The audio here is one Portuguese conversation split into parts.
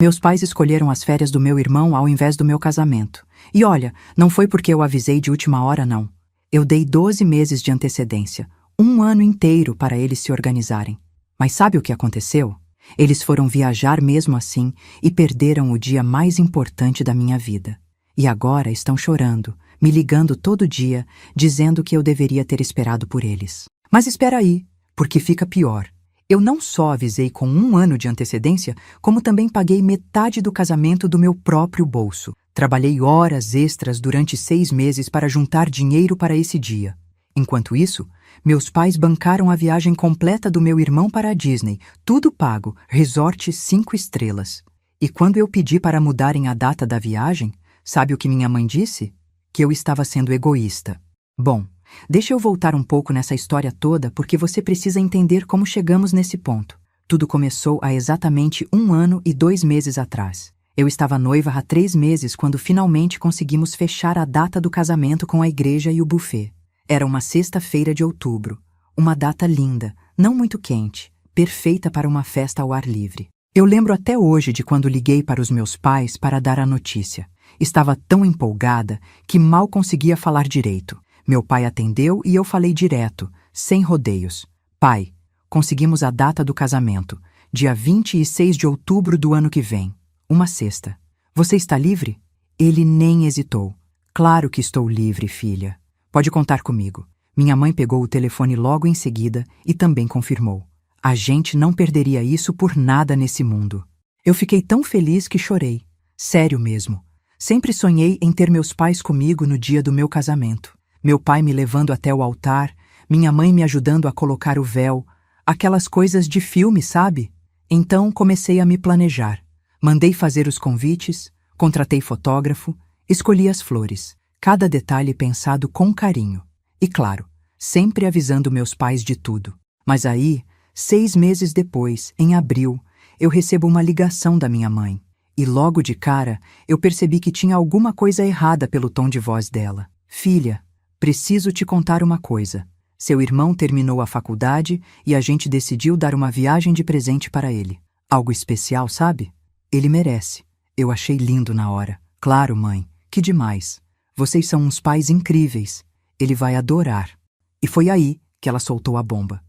Meus pais escolheram as férias do meu irmão ao invés do meu casamento. E olha, não foi porque eu avisei de última hora, não. Eu dei 12 meses de antecedência, um ano inteiro para eles se organizarem. Mas sabe o que aconteceu? Eles foram viajar mesmo assim e perderam o dia mais importante da minha vida. E agora estão chorando, me ligando todo dia, dizendo que eu deveria ter esperado por eles. Mas espera aí, porque fica pior. Eu não só avisei com um ano de antecedência, como também paguei metade do casamento do meu próprio bolso. Trabalhei horas extras durante 6 meses para juntar dinheiro para esse dia. Enquanto isso, meus pais bancaram a viagem completa do meu irmão para a Disney, tudo pago, resort 5 estrelas. E quando eu pedi para mudarem a data da viagem, sabe o que minha mãe disse? Que eu estava sendo egoísta. Bom, deixa eu voltar um pouco nessa história toda porque você precisa entender como chegamos nesse ponto. Tudo começou há exatamente 1 ano e 2 meses atrás. Eu estava noiva há 3 meses quando finalmente conseguimos fechar a data do casamento com a igreja e o buffet. Era uma sexta-feira de outubro. Uma data linda, não muito quente, perfeita para uma festa ao ar livre. Eu lembro até hoje de quando liguei para os meus pais para dar a notícia. Estava tão empolgada que mal conseguia falar direito. Meu pai atendeu e eu falei direto, sem rodeios. Pai, conseguimos a data do casamento, dia 26 de outubro do ano que vem. Uma sexta. Você está livre? Ele nem hesitou. Claro que estou livre, filha. Pode contar comigo. Minha mãe pegou o telefone logo em seguida e também confirmou. A gente não perderia isso por nada nesse mundo. Eu fiquei tão feliz que chorei. Sério mesmo. Sempre sonhei em ter meus pais comigo no dia do meu casamento. Meu pai me levando até o altar, minha mãe me ajudando a colocar o véu, aquelas coisas de filme, sabe? Então comecei a me planejar. Mandei fazer os convites, contratei fotógrafo, escolhi as flores, cada detalhe pensado com carinho. E claro, sempre avisando meus pais de tudo. Mas aí, 6 meses depois, em abril, eu recebo uma ligação da minha mãe. E logo de cara, eu percebi que tinha alguma coisa errada pelo tom de voz dela. Filha, preciso te contar uma coisa. Seu irmão terminou a faculdade e a gente decidiu dar uma viagem de presente para ele. Algo especial, sabe? Ele merece. Eu achei lindo na hora. Claro, mãe, que demais. Vocês são uns pais incríveis. Ele vai adorar. E foi aí que ela soltou a bomba.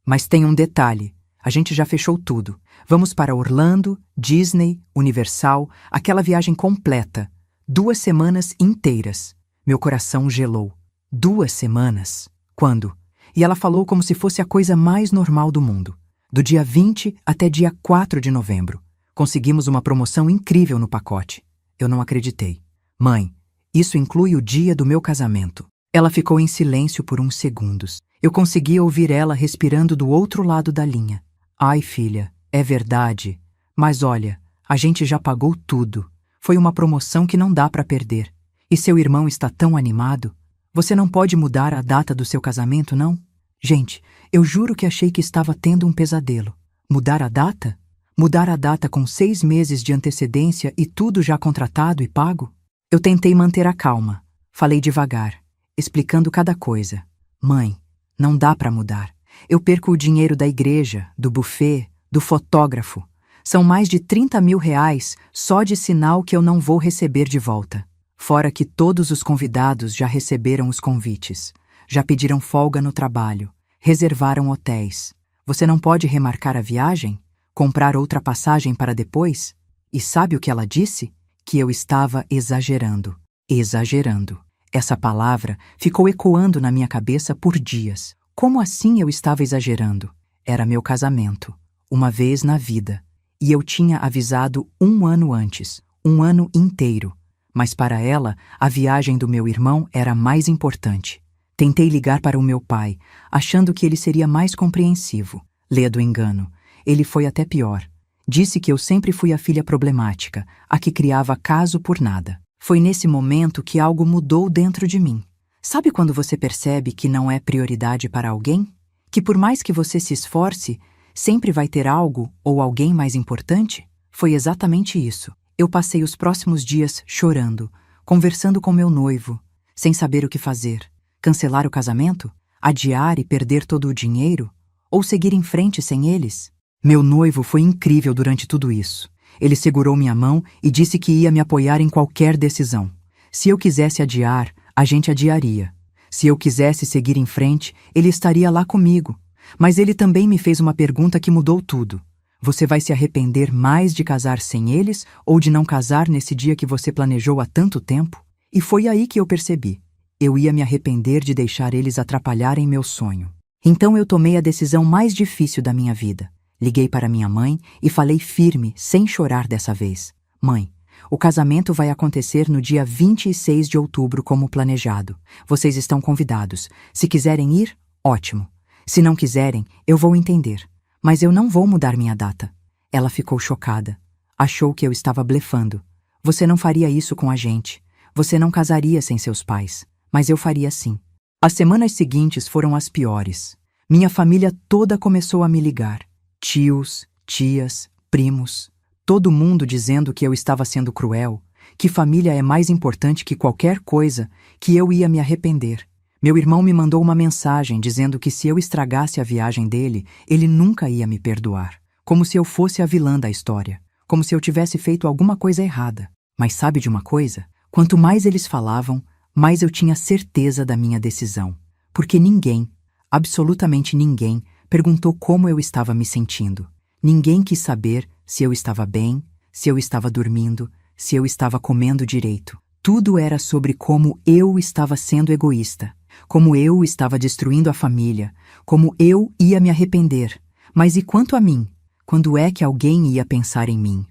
Mas tem um detalhe. A gente já fechou tudo. Vamos para Orlando, Disney, Universal, aquela viagem completa. 2 semanas inteiras. Meu coração gelou. 2 semanas? Quando? E ela falou como se fosse a coisa mais normal do mundo. Do dia 20 até dia 4 de novembro. Conseguimos uma promoção incrível no pacote. Eu não acreditei. Mãe, isso inclui o dia do meu casamento. Ela ficou em silêncio por uns segundos. Eu conseguia ouvir ela respirando do outro lado da linha. Ai, filha, é verdade. Mas olha, a gente já pagou tudo. Foi uma promoção que não dá para perder. E seu irmão está tão animado. Você não pode mudar a data do seu casamento, não? Gente, eu juro que achei que estava tendo um pesadelo. Mudar a data? Mudar a data com 6 meses de antecedência e tudo já contratado e pago? Eu tentei manter a calma. Falei devagar, explicando cada coisa. Mãe, não dá para mudar. Eu perco o dinheiro da igreja, do buffet, do fotógrafo. São mais de 30 mil reais só de sinal que eu não vou receber de volta. Fora que todos os convidados já receberam os convites. Já pediram folga no trabalho. Reservaram hotéis. Você não pode remarcar a viagem? Comprar outra passagem para depois? E sabe o que ela disse? Que eu estava exagerando. Exagerando. Essa palavra ficou ecoando na minha cabeça por dias. Como assim eu estava exagerando? Era meu casamento. Uma vez na vida. E eu tinha avisado 1 ano antes. 1 ano inteiro. Mas para ela, a viagem do meu irmão era mais importante. Tentei ligar para o meu pai, achando que ele seria mais compreensivo. Lê do engano. Ele foi até pior. Disse que eu sempre fui a filha problemática, a que criava caso por nada. Foi nesse momento que algo mudou dentro de mim. Sabe quando você percebe que não é prioridade para alguém? Que por mais que você se esforce, sempre vai ter algo ou alguém mais importante? Foi exatamente isso. Eu passei os próximos dias chorando, conversando com meu noivo, sem saber o que fazer. Cancelar o casamento? Adiar e perder todo o dinheiro? Ou seguir em frente sem eles? Meu noivo foi incrível durante tudo isso. Ele segurou minha mão e disse que ia me apoiar em qualquer decisão. Se eu quisesse adiar, a gente adiaria. Se eu quisesse seguir em frente, ele estaria lá comigo. Mas ele também me fez uma pergunta que mudou tudo. Você vai se arrepender mais de casar sem eles ou de não casar nesse dia que você planejou há tanto tempo? E foi aí que eu percebi. Eu ia me arrepender de deixar eles atrapalharem meu sonho. Então eu tomei a decisão mais difícil da minha vida. Liguei para minha mãe e falei firme, sem chorar dessa vez. Mãe, o casamento vai acontecer no dia 26 de outubro como planejado. Vocês estão convidados. Se quiserem ir, ótimo. Se não quiserem, eu vou entender. Mas eu não vou mudar minha data. Ela ficou chocada. Achou que eu estava blefando. Você não faria isso com a gente. Você não casaria sem seus pais. Mas eu faria sim. As semanas seguintes foram as piores. Minha família toda começou a me ligar. Tios, tias, primos. Todo mundo dizendo que eu estava sendo cruel, que família é mais importante que qualquer coisa, que eu ia me arrepender. Meu irmão me mandou uma mensagem dizendo que se eu estragasse a viagem dele, ele nunca ia me perdoar. Como se eu fosse a vilã da história. Como se eu tivesse feito alguma coisa errada. Mas sabe de uma coisa? Quanto mais eles falavam, mais eu tinha certeza da minha decisão. Porque ninguém, absolutamente ninguém, perguntou como eu estava me sentindo. Ninguém quis saber se eu estava bem, se eu estava dormindo, se eu estava comendo direito. Tudo era sobre como eu estava sendo egoísta, como eu estava destruindo a família, como eu ia me arrepender. Mas e quanto a mim? Quando é que alguém ia pensar em mim?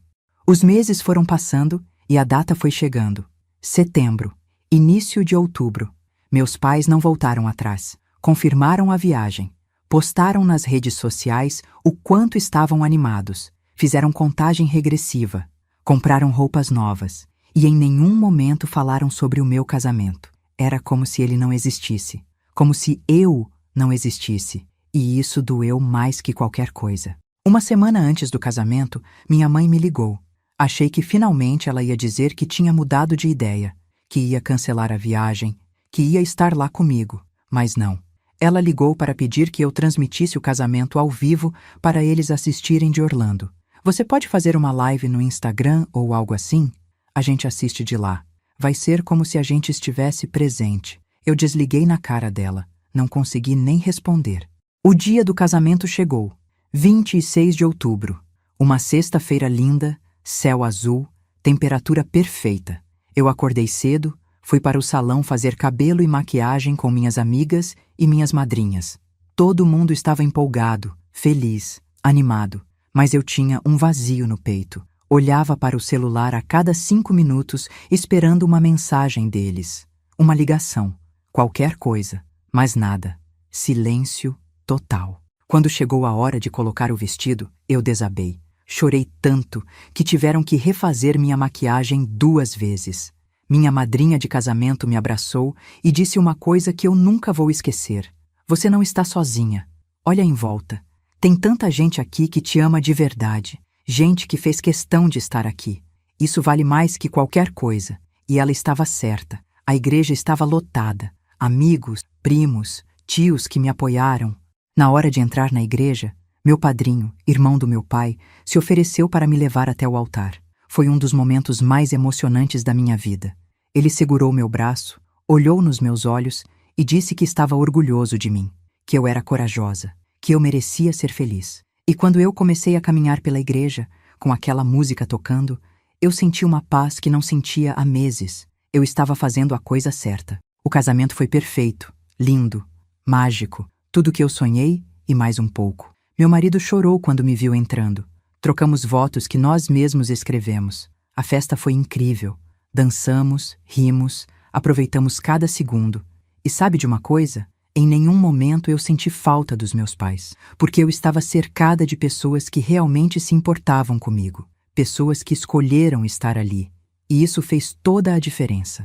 Os meses foram passando e a data foi chegando. Setembro, início de outubro. Meus pais não voltaram atrás. Confirmaram a viagem. Postaram nas redes sociais o quanto estavam animados. Fizeram contagem regressiva. Compraram roupas novas. E em nenhum momento falaram sobre o meu casamento. Era como se ele não existisse. Como se eu não existisse. E isso doeu mais que qualquer coisa. Uma semana antes do casamento, minha mãe me ligou. Achei que finalmente ela ia dizer que tinha mudado de ideia, que ia cancelar a viagem, que ia estar lá comigo. Mas não. Ela ligou para pedir que eu transmitisse o casamento ao vivo para eles assistirem de Orlando. Você pode fazer uma live no Instagram ou algo assim? A gente assiste de lá. Vai ser como se a gente estivesse presente. Eu desliguei na cara dela. Não consegui nem responder. O dia do casamento chegou. 26 de outubro. Uma sexta-feira linda, céu azul, temperatura perfeita. Eu acordei cedo, fui para o salão fazer cabelo e maquiagem com minhas amigas e minhas madrinhas. Todo mundo estava empolgado, feliz, animado, mas eu tinha um vazio no peito. Olhava para o celular a cada 5 minutos esperando uma mensagem deles. Uma ligação, qualquer coisa, mas nada. Silêncio total. Quando chegou a hora de colocar o vestido, eu desabei. Chorei tanto que tiveram que refazer minha maquiagem 2 vezes. Minha madrinha de casamento me abraçou e disse uma coisa que eu nunca vou esquecer. Você não está sozinha. Olha em volta. Tem tanta gente aqui que te ama de verdade. Gente que fez questão de estar aqui. Isso vale mais que qualquer coisa. E ela estava certa. A igreja estava lotada. Amigos, primos, tios que me apoiaram. Na hora de entrar na igreja, meu padrinho, irmão do meu pai, se ofereceu para me levar até o altar. Foi um dos momentos mais emocionantes da minha vida. Ele segurou meu braço, olhou nos meus olhos e disse que estava orgulhoso de mim, que eu era corajosa, que eu merecia ser feliz. E quando eu comecei a caminhar pela igreja, com aquela música tocando, eu senti uma paz que não sentia há meses. Eu estava fazendo a coisa certa. O casamento foi perfeito, lindo, mágico, tudo que eu sonhei e mais um pouco. Meu marido chorou quando me viu entrando. Trocamos votos que nós mesmos escrevemos. A festa foi incrível. Dançamos, rimos, aproveitamos cada segundo. E sabe de uma coisa? Em nenhum momento eu senti falta dos meus pais, porque eu estava cercada de pessoas que realmente se importavam comigo, pessoas que escolheram estar ali. E isso fez toda a diferença.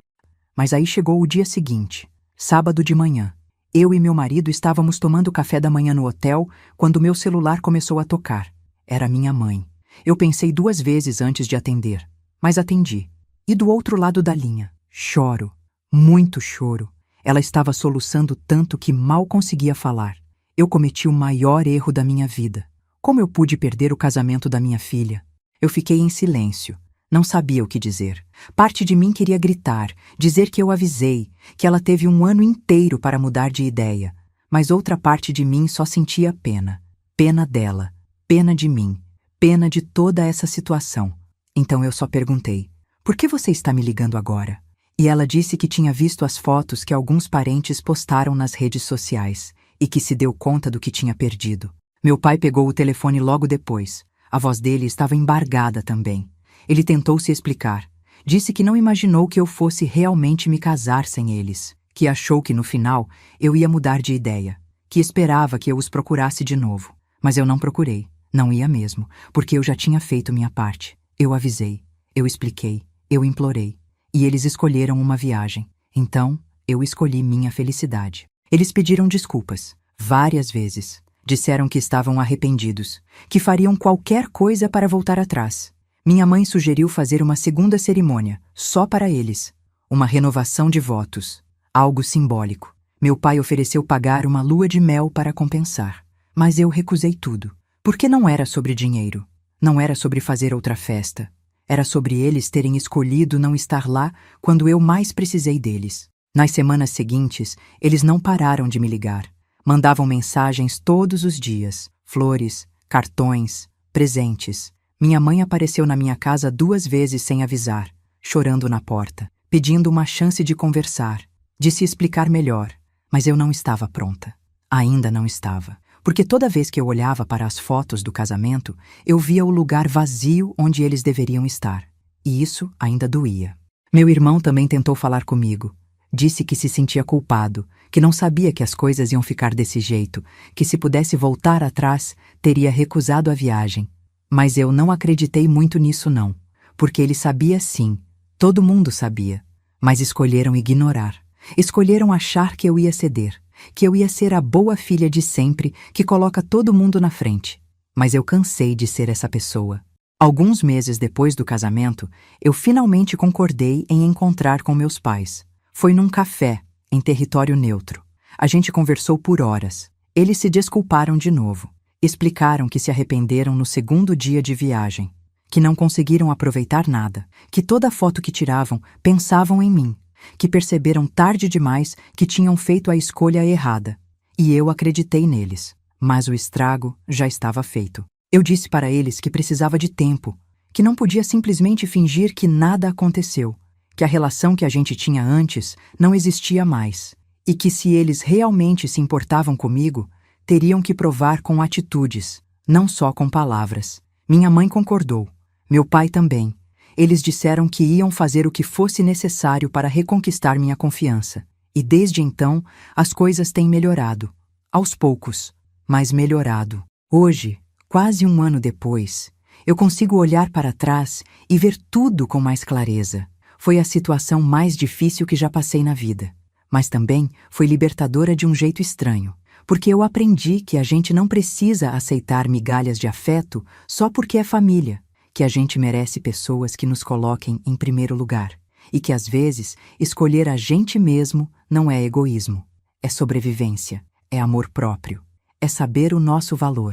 Mas aí chegou o dia seguinte, sábado de manhã. Eu e meu marido estávamos tomando café da manhã no hotel quando meu celular começou a tocar. Era minha mãe. Eu pensei 2 vezes antes de atender, mas atendi. E do outro lado da linha, choro, muito choro. Ela estava soluçando tanto que mal conseguia falar. Eu cometi o maior erro da minha vida. Como eu pude perder o casamento da minha filha? Eu fiquei em silêncio. Não sabia o que dizer. Parte de mim queria gritar, dizer que eu avisei, que ela teve um ano inteiro para mudar de ideia. Mas outra parte de mim só sentia pena. Pena dela, pena de mim, pena de toda essa situação. Então eu só perguntei: por que você está me ligando agora? E ela disse que tinha visto as fotos que alguns parentes postaram nas redes sociais e que se deu conta do que tinha perdido. Meu pai pegou o telefone logo depois. A voz dele estava embargada também. Ele tentou se explicar. Disse que não imaginou que eu fosse realmente me casar sem eles, que achou que no final eu ia mudar de ideia, que esperava que eu os procurasse de novo. Mas eu não procurei, não ia mesmo, porque eu já tinha feito minha parte. Eu avisei, eu expliquei, eu implorei. E eles escolheram uma viagem. Então, eu escolhi minha felicidade. Eles pediram desculpas, várias vezes. Disseram que estavam arrependidos, que fariam qualquer coisa para voltar atrás. Minha mãe sugeriu fazer uma segunda cerimônia, só para eles. Uma renovação de votos, algo simbólico. Meu pai ofereceu pagar uma lua de mel para compensar. Mas eu recusei tudo, porque não era sobre dinheiro. Não era sobre fazer outra festa. Era sobre eles terem escolhido não estar lá quando eu mais precisei deles. Nas semanas seguintes, eles não pararam de me ligar. Mandavam mensagens todos os dias, flores, cartões, presentes. Minha mãe apareceu na minha casa 2 vezes sem avisar, chorando na porta, pedindo uma chance de conversar, de se explicar melhor. Mas eu não estava pronta. Ainda não estava. Porque toda vez que eu olhava para as fotos do casamento, eu via o lugar vazio onde eles deveriam estar. E isso ainda doía. Meu irmão também tentou falar comigo. Disse que se sentia culpado, que não sabia que as coisas iam ficar desse jeito, que se pudesse voltar atrás, teria recusado a viagem. Mas eu não acreditei muito nisso não, porque ele sabia sim, todo mundo sabia, mas escolheram ignorar. Escolheram achar que eu ia ceder, que eu ia ser a boa filha de sempre que coloca todo mundo na frente. Mas eu cansei de ser essa pessoa. Alguns meses depois do casamento, eu finalmente concordei em encontrar com meus pais. Foi num café, em território neutro. A gente conversou por horas. Eles se desculparam de novo. Explicaram que se arrependeram no segundo dia de viagem, que não conseguiram aproveitar nada, que toda foto que tiravam pensavam em mim, que perceberam tarde demais que tinham feito a escolha errada. E eu acreditei neles. Mas o estrago já estava feito. Eu disse para eles que precisava de tempo, que não podia simplesmente fingir que nada aconteceu, que a relação que a gente tinha antes não existia mais, e que se eles realmente se importavam comigo, teriam que provar com atitudes, não só com palavras. Minha mãe concordou, meu pai também. Eles disseram que iam fazer o que fosse necessário para reconquistar minha confiança. E desde então, as coisas têm melhorado. Aos poucos, mas melhorado. Hoje, quase um ano depois, eu consigo olhar para trás e ver tudo com mais clareza. Foi a situação mais difícil que já passei na vida. Mas também foi libertadora de um jeito estranho. Porque eu aprendi que a gente não precisa aceitar migalhas de afeto só porque é família. Que a gente merece pessoas que nos coloquem em primeiro lugar. E que, às vezes, escolher a gente mesmo não é egoísmo. É sobrevivência. É amor próprio. É saber o nosso valor.